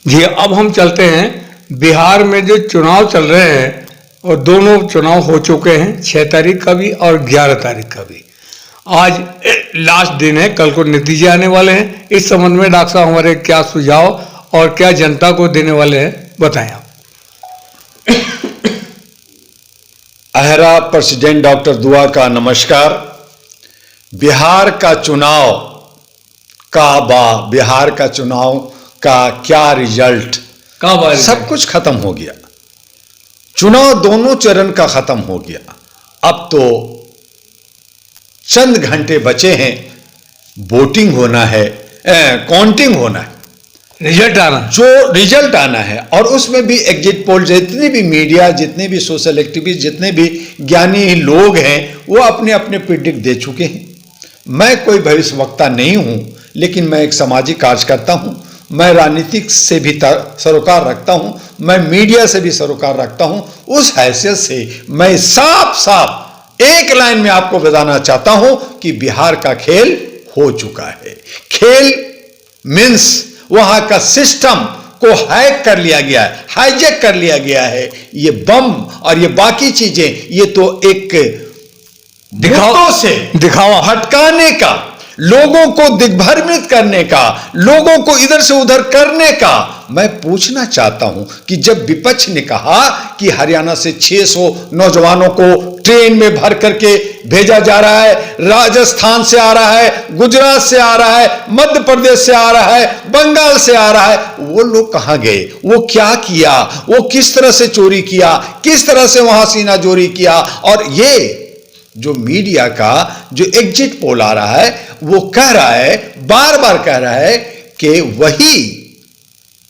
जी, अब हम चलते हैं बिहार में जो चुनाव चल रहे हैं, और दोनों चुनाव हो चुके हैं, 6 तारीख का भी और 11 तारीख का भी। आज लास्ट दिन है, कल को नतीजे आने वाले हैं। इस संबंध में डॉक्टर साहब हमारे क्या सुझाव और क्या जनता को देने वाले हैं, बताएं आप। अहरा प्रेसिडेंट डॉक्टर दुआ का नमस्कार। बिहार का चुनाव बिहार का चुनाव का क्या रिजल्ट, सब कुछ खत्म हो गया। चुनाव दोनों चरण का खत्म हो गया। अब तो चंद घंटे बचे हैं, वोटिंग होना है, काउंटिंग होना है, रिजल्ट आना है। और उसमें भी एग्जिट पोल, जितने भी मीडिया, जितने भी सोशल एक्टिविस्ट, जितने भी ज्ञानी लोग हैं, वो अपने अपने प्रिडिक्ट दे चुके हैं। मैं कोई भविष्यवक्ता नहीं हूं, लेकिन मैं एक सामाजिक कार्यकर्ता हूं। मैं राजनीतिक से भी सरोकार रखता हूं, मैं मीडिया से भी सरोकार रखता हूं। उस हैसियत से मैं साफ साफ एक लाइन में आपको बताना चाहता हूं कि बिहार का खेल हो चुका है। खेल मीन्स वहां का सिस्टम को हैक कर लिया गया है, हाईजैक कर लिया गया है। ये बम और ये बाकी चीजें, ये तो एक दिखावा भटकाने का, लोगों को दिग्भ्रमित करने का, लोगों को इधर से उधर करने का। मैं पूछना चाहता हूं कि जब विपक्ष ने कहा कि हरियाणा से 600 नौजवानों को ट्रेन में भर करके भेजा जा रहा है, राजस्थान से आ रहा है, गुजरात से आ रहा है, मध्य प्रदेश से आ रहा है, बंगाल से आ रहा है, वो लोग कहां गए? वो क्या किया? वो किस तरह से चोरी किया? किस तरह से वहां सीना चोरी किया? और ये जो मीडिया का जो एग्जिट पोल आ रहा है, वो कह रहा है, बार बार कह रहा है कि वही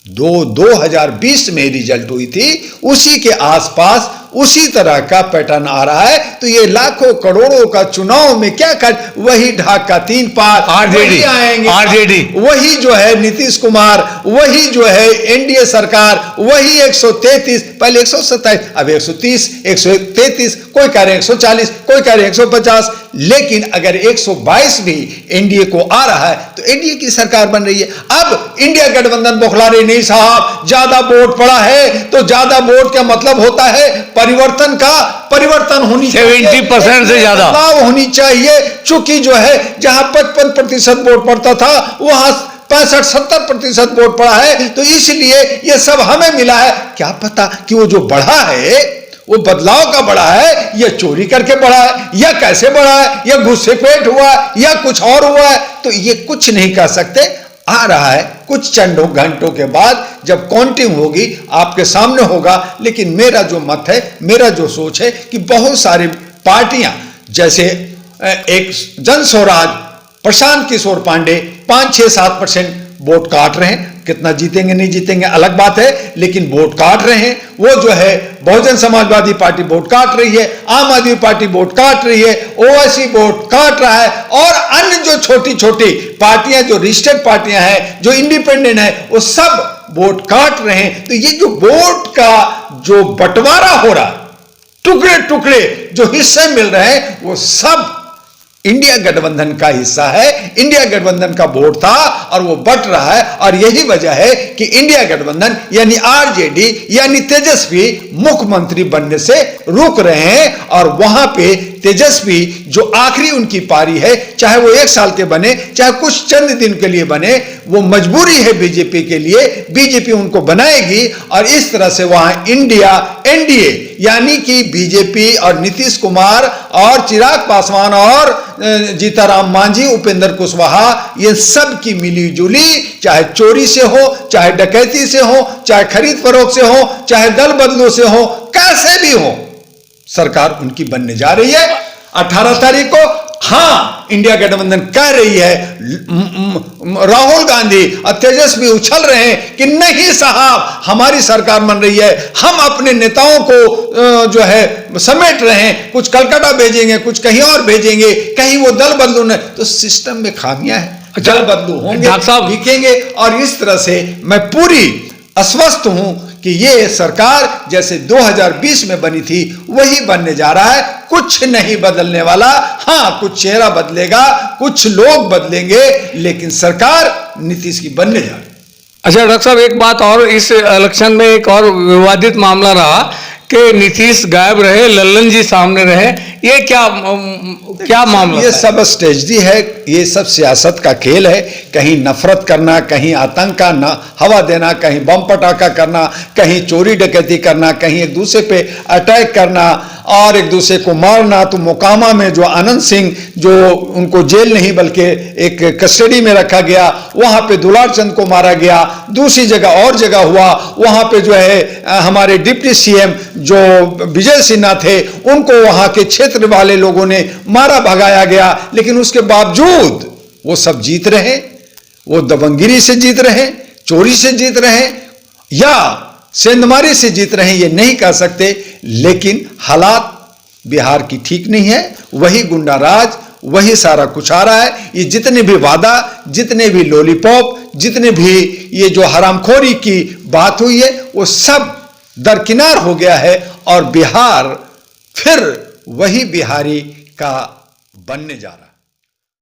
2020 में रिजल्ट हुई थी, उसी के आसपास उसी तरह का पैटर्न आ रहा है। तो ये लाखों करोड़ों का चुनाव में क्या कर, वही ढाक का 3 पार आरजेडी आएंगे, वही जो है नीतीश कुमार, वही जो है एनडीए सरकार, वही 133, पहले 127, अब 130, 133, कोई कह रहे हैं 140, कोई कह रहे हैं 150। लेकिन अगर 122 भी एनडीए को आ रहा है तो एनडीए की सरकार बन रही है। अब इंडिया गठबंधन बौखला रही, नहीं साहब ज्यादा वोट पड़ा है तो ज्यादा वोट क्या मतलब होता है? परिवर्तन होनी चाहिए, 70% से ज्यादा बदलाव होनी चाहिए। चूंकि जो है जहां 55% वोट पड़ता था, वहां 65-70% वोट पड़ा है, तो इसलिए ये सब हमें मिला है। क्या पता कि वो जो बढ़ा है वो बदलाव का बढ़ा है, या चोरी करके बढ़ा है, या कैसे बढ़ा है, या घुसपैठ हुआ है, या कुछ और हुआ है, तो ये कुछ नहीं कह सकते। आ रहा है कुछ चंद घंटों के बाद, जब काउंटिंग होगी आपके सामने होगा। लेकिन मेरा जो मत है, मेरा जो सोच है कि बहुत सारी पार्टियां, जैसे एक जन स्वराज प्रशांत किशोर पांडे 5-6-7% वोट काट रहे हैं। कितना जीतेंगे नहीं जीतेंगे अलग बात है, लेकिन वोट काट रहे हैं। वो जो है बहुजन समाजवादी पार्टी वोट काट रही है, आम आदमी पार्टी वोट काट रही है, ओवैसी वोट काट रहा है, और अन्य जो छोटी छोटी पार्टियां, जो रजिस्टर्ड पार्टियां हैं, जो इंडिपेंडेंट है, वो सब वोट काट रहे हैं। तो ये जो वोट का जो बंटवारा हो रहा है, टुकड़े टुकड़े जो हिस्से मिल रहे हैं, वो सब इंडिया गठबंधन का हिस्सा है। इंडिया गठबंधन का वोट था और वो बट रहा है। और यही वजह है कि इंडिया गठबंधन यानी आरजेडी यानी तेजस्वी मुख्यमंत्री बनने से रुक रहे हैं। और वहां पे तेजस्वी जो आखिरी उनकी पारी है, चाहे वो 1 साल के बने, चाहे कुछ चंद दिन के लिए बने, वो मजबूरी है बीजेपी के लिए। बीजेपी उनको बनाएगी और इस तरह से वहां इंडिया एनडीए यानी कि बीजेपी और नीतीश कुमार और चिराग पासवान और जीताराम मांझी, उपेंद्र कुशवाहा, ये सब की मिलीजुली, चाहे चोरी से हो, चाहे डकैती से हो, चाहे खरीद फरोख्त से हो, चाहे दल बदलू से हो, कैसे भी हो, सरकार उनकी बनने जा रही है 18 तारीख को। हां, इंडिया गठबंधन कह रही है, राहुल गांधी और तेजस्वी उछल रहे हैं कि नहीं साहब हमारी सरकार बन रही है, हम अपने नेताओं को जो है समेट रहे हैं, कुछ कलकत्ता भेजेंगे, कुछ कहीं और भेजेंगे, कहीं वो दल बदलू न, तो सिस्टम में खामियां हैं, दल बदलू होंगे, दिखेंगे। और इस तरह से मैं पूरी आश्वस्त हूं कि ये सरकार जैसे 2020 में बनी थी वही बनने जा रहा है। कुछ नहीं बदलने वाला। हां, कुछ चेहरा बदलेगा, कुछ लोग बदलेंगे, लेकिन सरकार नीतीश की बनने जा रही है। अच्छा डॉक्टर साहब, एक बात और, इस इलेक्शन में एक और विवादित मामला रहा कि नीतीश गायब रहे, लल्लन जी सामने रहे। ये क्या मामला ये था? सब स्ट्रेटजी है, ये सब सियासत का खेल है। कहीं नफरत करना, कहीं आतंक का न हवा देना, कहीं बम पटाखा करना, कहीं चोरी डकैती करना, कहीं एक दूसरे पे अटैक करना और एक दूसरे को मारना। तो मोकामा में जो आनंद सिंह, जो उनको जेल नहीं बल्कि एक कस्टडी में रखा गया, वहां पे दुलार चंद को मारा गया। दूसरी जगह और जगह हुआ, वहां पे जो है हमारे डिप्टी सीएम जो विजय सिन्हा थे, उनको वहां के क्षेत्र वाले लोगों ने मारा भगाया गया। लेकिन उसके बावजूद वो सब जीत रहे। वो दबंगिरी से जीत रहे, चोरी से जीत रहे या सेंधमारी से जीत रहे, ये नहीं कह सकते। लेकिन हालात बिहार की ठीक नहीं है। वही गुंडा राज, वही सारा कुछ आ रहा है। ये जितने भी वादा, जितने भी लॉलीपॉप, जितने भी ये जो हरामखोरी की बात हुई है, वो सब दरकिनार हो गया है और बिहार फिर वही बिहारी का बनने जा रहा है।